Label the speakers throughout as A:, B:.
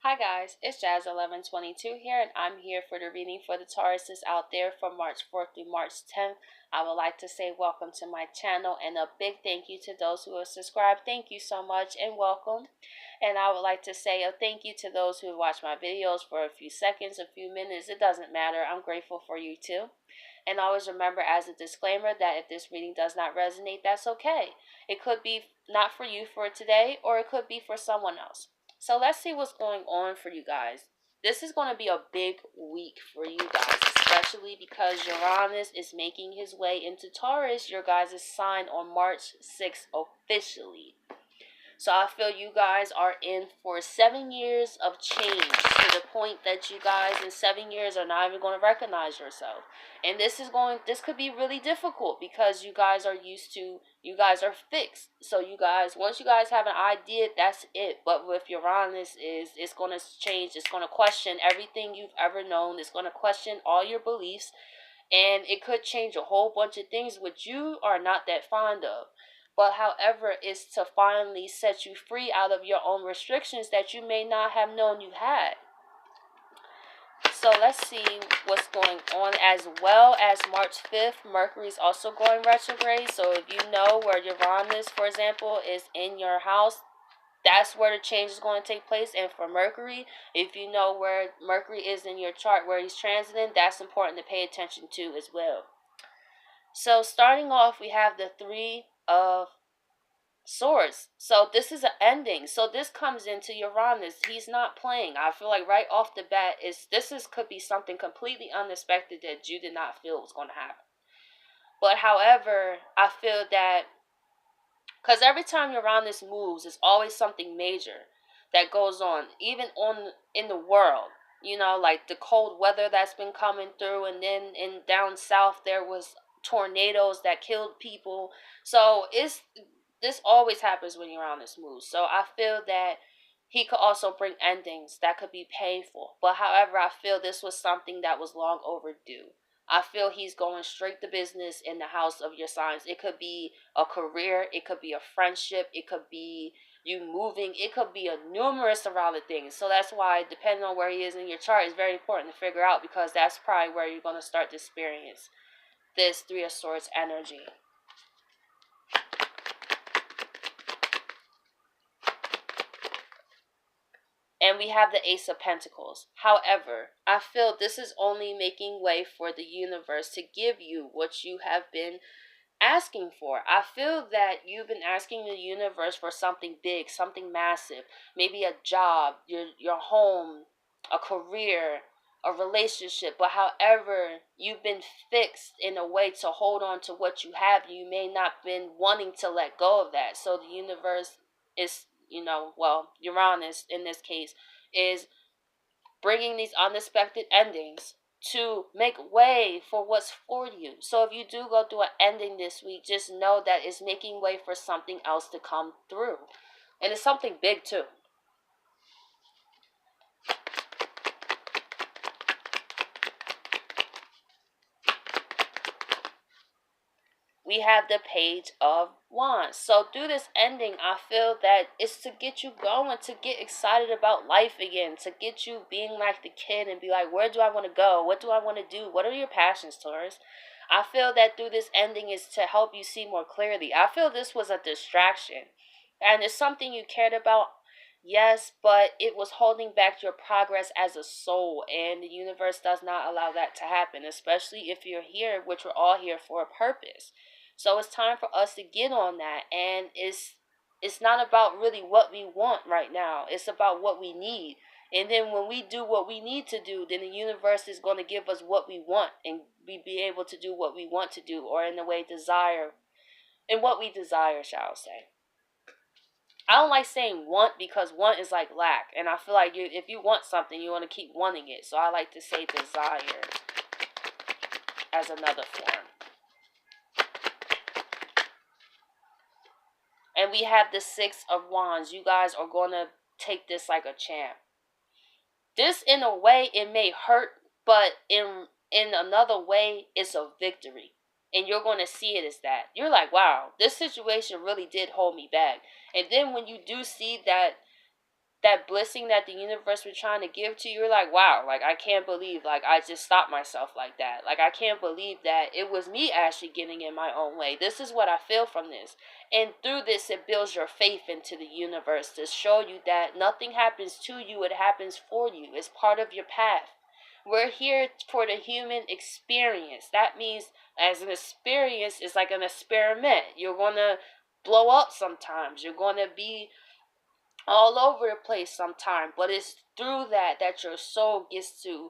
A: Hi guys, it's Jazz1122 here, and I'm here for the reading for the Tauruses out there from March 4th through March 10th. I would like to say welcome to my channel and a big thank you to those who have subscribed. Thank you so much and welcome. And I would like to say a thank you to those who have watched my videos for a few seconds, a few minutes. It doesn't matter. I'm grateful for you too. And always remember as a disclaimer that if this reading does not resonate, that's okay. It could be not for you for today, or it could be for someone else. So let's see what's going on for you guys. This is going to be a big week for you guys, especially because Uranus is making his way into Taurus, your guys' sign, on March 6th officially. So I feel you guys are in for 7 years of change, to the point that you guys in 7 years are not even going to recognize yourself. And this could be really difficult because you guys are you guys are fixed. So you guys, once you guys have an idea, that's it. But with Uranus it's going to change. It's going to question everything you've ever known. It's going to question all your beliefs. And it could change a whole bunch of things which you are not that fond of. But however, it's to finally set you free out of your own restrictions that you may not have known you had. So let's see what's going on. As well as March 5th, Mercury is also going retrograde. So if you know where Uranus, for example, is in your house, that's where the change is going to take place. And for Mercury, if you know where Mercury is in your chart, where he's transiting, that's important to pay attention to as well. So starting off, we have the Three of Swords. So this is an ending. So this comes into Uranus. He's not playing. I feel like right off the bat, could be something completely unexpected that you did not feel was going to happen. But however, I feel that because every time Uranus moves, it's always something major that goes on, even in the world. You know, like the cold weather that's been coming through, and then in down south there was tornadoes that killed people. So this always happens when Uranus moves. So I feel that he could also bring endings that could be painful. But however, I feel this was something that was long overdue. I feel he's going straight to business in the house of your signs. It could be a career, it could be a friendship, it could be you moving, it could be a numerous amount of things. So that's why, depending on where he is in your chart, it's very important to figure out, because that's probably where you're going to start to experience this Three of Swords energy. And we have the Ace of Pentacles. However, I feel this is only making way for the universe to give you what you have been asking for. I feel that you've been asking the universe for something big, something massive. Maybe a job, your home, a career, a relationship. But however, you've been fixed in a way to hold on to what you have. You may not been wanting to let go of that. So the universe is, Uranus in this case, is bringing these unexpected endings to make way for what's for you. So if you do go through an ending this week, just know that it's making way for something else to come through. And it's something big too. We have the Page of Wands. So through this ending, I feel that it's to get you going, to get excited about life again, to get you being like the kid and be like, where do I want to go? What do I want to do? What are your passions, Taurus? I feel that through this ending is to help you see more clearly. I feel this was a distraction, and it's something you cared about, yes, but it was holding back your progress as a soul, and the universe does not allow that to happen, especially if you're here, which we're all here for a purpose. So it's time for us to get on that, and it's not about really what we want right now. It's about what we need. And then when we do what we need to do, then the universe is going to give us what we want, and we be able to do what we want to do, or in the way what we desire, shall I say. I don't like saying want, because want is like lack, and I feel like if you want something, you want to keep wanting it. So I like to say desire as another form. And we have the Six of Wands. You guys are going to take this like a champ. This, in a way, it may hurt, but in another way, it's a victory. And you're going to see it as that. You're like, wow, this situation really did hold me back. And then when you do see that that blessing that the universe was trying to give to you, you're like, wow, like, I can't believe, like, I just stopped myself like that. Like, I can't believe that it was me actually getting in my own way. This is what I feel from this. And through this, it builds your faith into the universe to show you that nothing happens to you, it happens for you. It's part of your path. We're here for the human experience. That means as an experience, it's like an experiment. You're going to blow up sometimes. You're going to be all over the place sometimes, but it's through that that your soul gets to.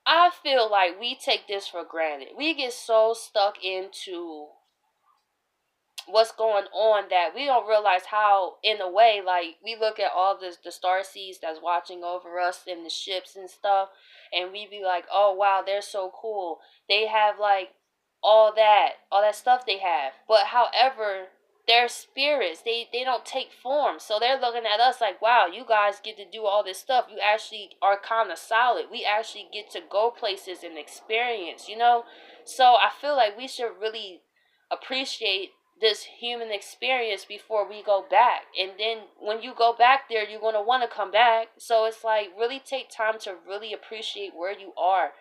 A: I feel like we take this for granted. We get so stuck into what's going on that we don't realize how, in a way, like, we look at all the star seeds that's watching over us in the ships and stuff, and we be like, oh wow, they're so cool, they have like all that stuff they have, but however, their spirits, they don't take form, so they're looking at us like, wow, you guys get to do all this stuff, you actually are kind of solid, we actually get to go places and experience, so I feel like we should really appreciate this human experience before we go back. And then when you go back there, you're going to want to come back. So it's like, really take time to really appreciate where you are.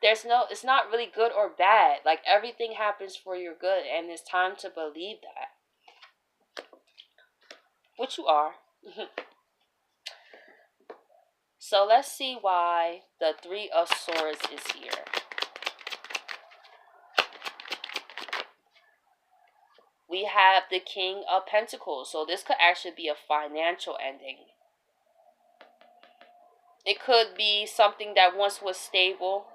A: It's not really good or bad. Like, everything happens for your good, and it's time to believe that. Which you are. So let's see why the Three of Swords is here. We have the King of Pentacles. So this could actually be a financial ending. It could be something that once was stable.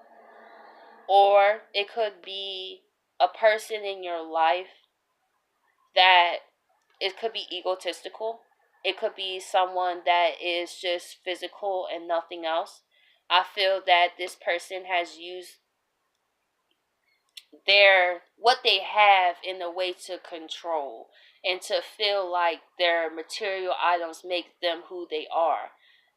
A: Or it could be a person in your life that it could be egotistical. It could be someone that is just physical and nothing else. I feel that this person has used what they have in a way to control and to feel like their material items make them who they are.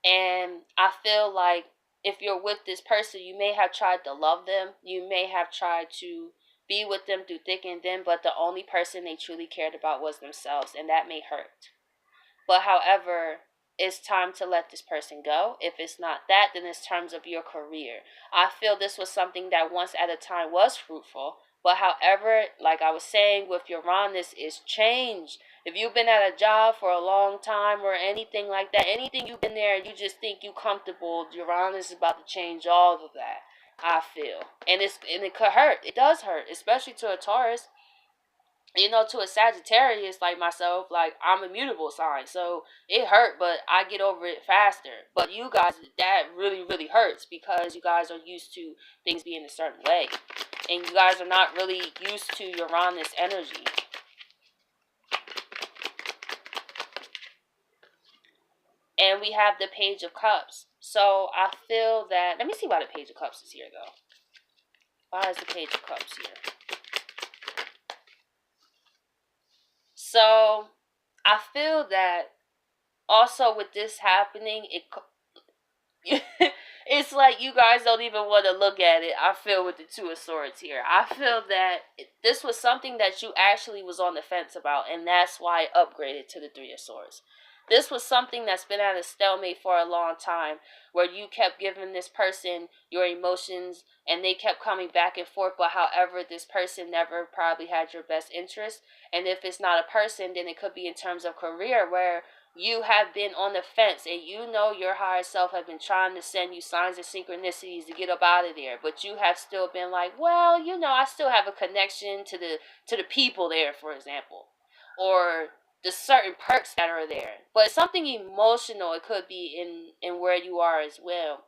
A: And I feel like if you're with this person, you may have tried to love them, you may have tried to be with them through thick and thin, but the only person they truly cared about was themselves, and that may hurt. But however, it's time to let this person go. If it's not that, then it's terms of your career. I feel this was something that once at a time was fruitful. But however, like I was saying with Uranus, is change. If you've been at a job for a long time or anything like that, anything you've been there and you just think you comfortable, Uranus is about to change all of that, I feel. And it could hurt. It does hurt, especially to a Taurus. To a Sagittarius like myself, like, I'm a mutable sign, so it hurt, but I get over it faster. But you guys, that really, really hurts because you guys are used to things being a certain way. And you guys are not really used to Uranus energy. And we have the Page of Cups. So I feel that, let me see why the Page of Cups is here, though. Why is the Page of Cups here? So I feel that also with this happening, it's like you guys don't even want to look at it. I feel with the Two of Swords here. I feel that this was something that you actually was on the fence about, and that's why it upgraded to the Three of Swords. This was something that's been at a stalemate for a long time, where you kept giving this person your emotions, and they kept coming back and forth, but however, this person never probably had your best interest. And if it's not a person, then it could be in terms of career, where you have been on the fence, and your higher self have been trying to send you signs and synchronicities to get up out of there, but you have still been like, well, I still have a connection to the people there, for example, or the certain perks that are there. But something emotional, it could be in where you are as well,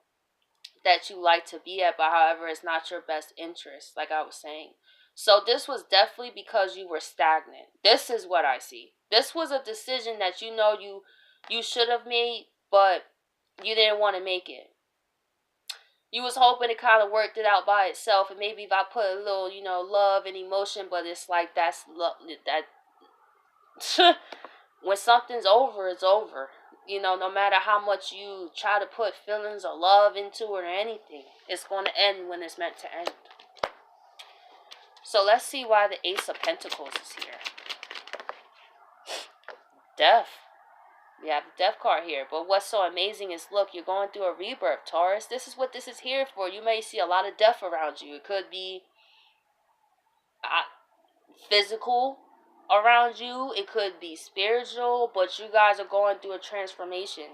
A: that you like to be at, but however, it's not your best interest, like I was saying. So this was definitely because you were stagnant. This is what I see. This was a decision that you should have made, but you didn't want to make it. You was hoping it kind of worked it out by itself, and maybe if I put a little, love and emotion, but it's like that's that. When something's over, it's over. No matter how much you try to put feelings or love into it or anything, it's going to end when it's meant to end. So let's see why the Ace of Pentacles is here. Death. We have the death card here. But what's so amazing is, look, you're going through a rebirth, Taurus. This is what this is here for. You may see a lot of death around you. It could be physical around you. It could be spiritual. But you guys are going through a transformation.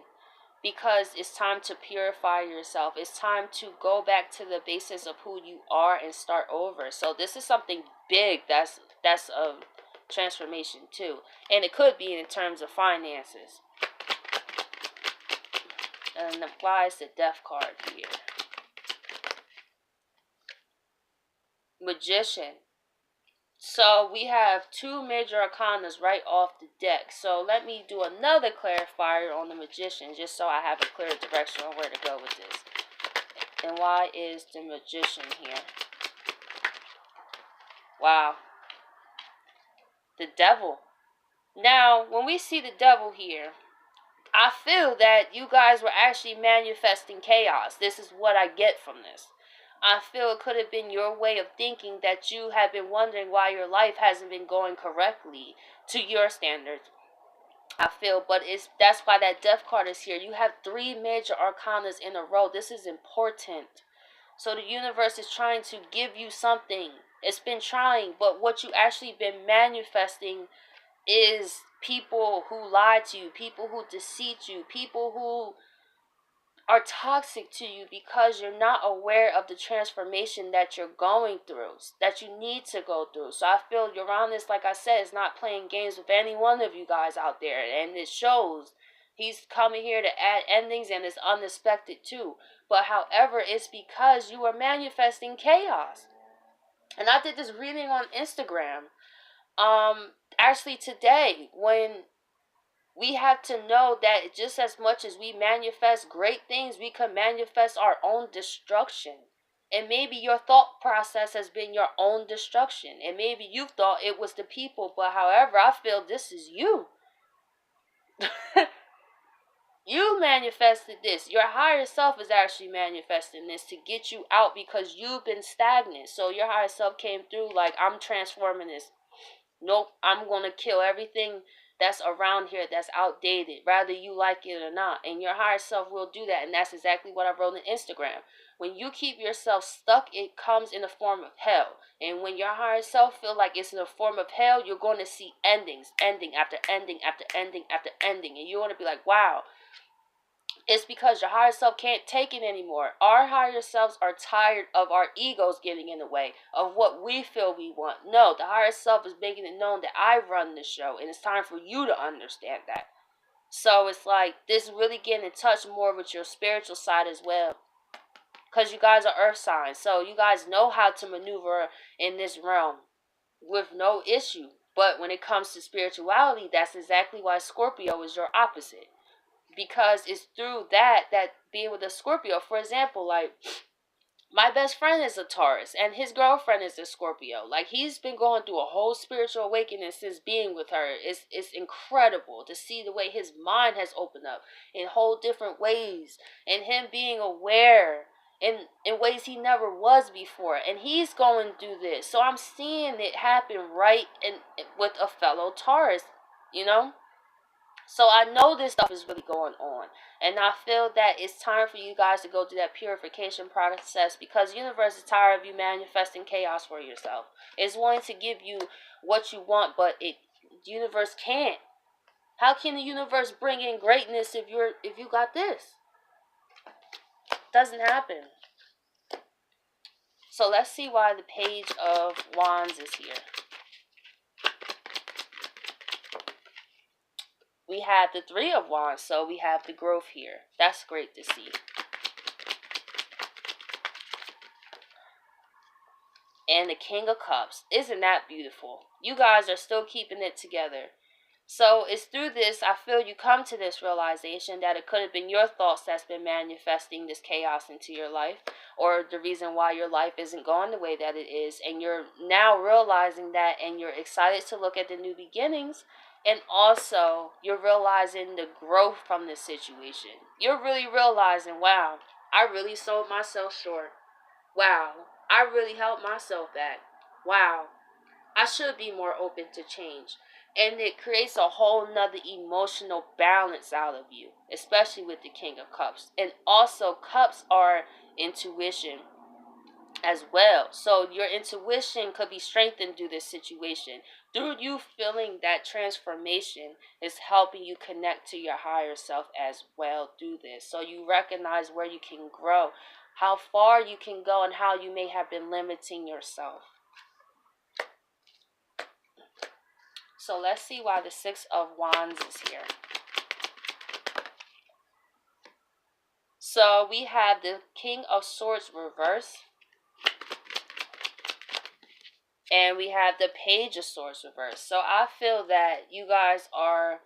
A: Because it's time to purify yourself. It's time to go back to the basis of who you are and start over. So this is something big that's a transformation too. And it could be in terms of finances. And applies the death card here. Magician. So we have two major arcanas right off the deck. So let me do another clarifier on the Magician, just so I have a clear direction on where to go with this. And why is the Magician here? Wow. The Devil. Now, when we see the Devil here, I feel that you guys were actually manifesting chaos. This is what I get from this. I feel it could have been your way of thinking that you have been wondering why your life hasn't been going correctly to your standards. I feel, but that's why that death card is here. You have three major arcanas in a row. This is important. So the universe is trying to give you something. It's been trying, but what you actually been manifesting is people who lie to you, people who deceive you, people who are toxic to you because you're not aware of the transformation that you're going through, that you need to go through. So I feel Uranus, like I said, is not playing games with any one of you guys out there, and it shows. He's coming here to add endings, and it's unexpected too. But however, it's because you are manifesting chaos. And I did this reading on Instagram. Actually today, when we have to know that just as much as we manifest great things, we can manifest our own destruction. And maybe your thought process has been your own destruction. And maybe you thought it was the people. But however, I feel this is you. You manifested this. Your higher self is actually manifesting this to get you out because you've been stagnant. So your higher self came through like, I'm transforming this. Nope, I'm going to kill everything that's around here that's outdated, whether you like it or not. And your higher self will do that. And that's exactly what I wrote on Instagram. When you keep yourself stuck, it comes in the form of hell. And when your higher self feel like it's in the form of hell, you're going to see endings, ending after ending after ending after ending. And you're going to be like, wow. It's because your higher self can't take it anymore. Our higher selves are tired of our egos getting in the way of what we feel we want. No, the higher self is making it known that I run the show, and it's time for you to understand that. So it's like this really getting in touch more with your spiritual side as well. Because you guys are earth signs, so you guys know how to maneuver in this realm with no issue. But when it comes to spirituality, that's exactly why Scorpio is your opposite. Because it's through that being with a Scorpio, for example, like my best friend is a Taurus and his girlfriend is a Scorpio. Like he's been going through a whole spiritual awakening since being with her. It's incredible to see the way his mind has opened up in whole different ways, and him being aware in ways he never was before. And he's going through this, so I'm seeing it happen right in with a fellow Taurus, you know. So I know this stuff is really going on. And I feel that it's time for you guys to go through that purification process because the universe is tired of you manifesting chaos for yourself. It's wanting to give you what you want, but the universe can't. How can the universe bring in greatness if you got this? Doesn't happen. So let's see why the Page of Wands is here. We have the Three of Wands, so we have the growth here. That's great to see. And the King of Cups. Isn't that beautiful? You guys are still keeping it together. So it's through this, I feel you come to this realization that it could have been your thoughts that's been manifesting this chaos into your life, or the reason why your life isn't going the way that it is. And you're now realizing that, and you're excited to look at the new beginnings. And also, you're realizing the growth from this situation. You're really realizing, wow, I really sold myself short. Wow, I really held myself back. Wow, I should be more open to change. And it creates a whole nother emotional balance out of you, especially with the King of Cups. And also, cups are intuition as well. So your intuition could be strengthened through this situation. Through you feeling that transformation is helping you connect to your higher self as well through this. So you recognize where you can grow, how far you can go, and how you may have been limiting yourself. So let's see why the Six of Wands is here. So we have the King of Swords reverse. And we have the Page of Swords reverse. So I feel that you guys are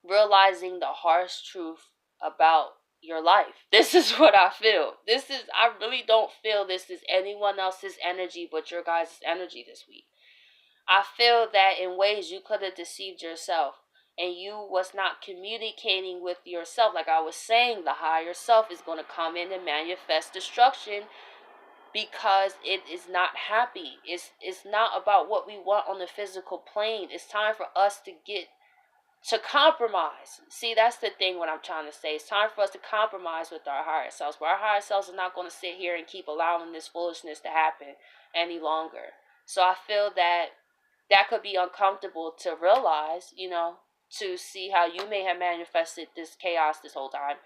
A: realizing the harsh truth about your life. This is what I feel. I really don't feel this is anyone else's energy but your guys' energy this week. I feel that in ways you could have deceived yourself and you was not communicating with yourself. Like I was saying, the higher self is going to come in and manifest destruction because it is not happy. It's not about what we want on the physical plane. It's time for us to compromise. See, that's the thing what I'm trying to say. It's time for us to compromise with our higher selves. But our higher selves are not going to sit here and keep allowing this foolishness to happen any longer. So I feel that could be uncomfortable to realize, to see how you may have manifested this chaos this whole time.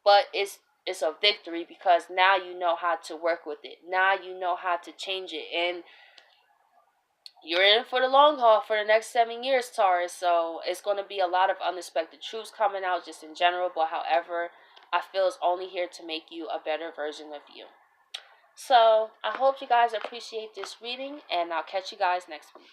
A: But it's a victory because now you know how to work with it. Now you know how to change it. And you're in for the long haul for the next 7 years, Taurus. So it's going to be a lot of unexpected truths coming out just in general. But however, I feel it's only here to make you a better version of you. So I hope you guys appreciate this reading, and I'll catch you guys next week.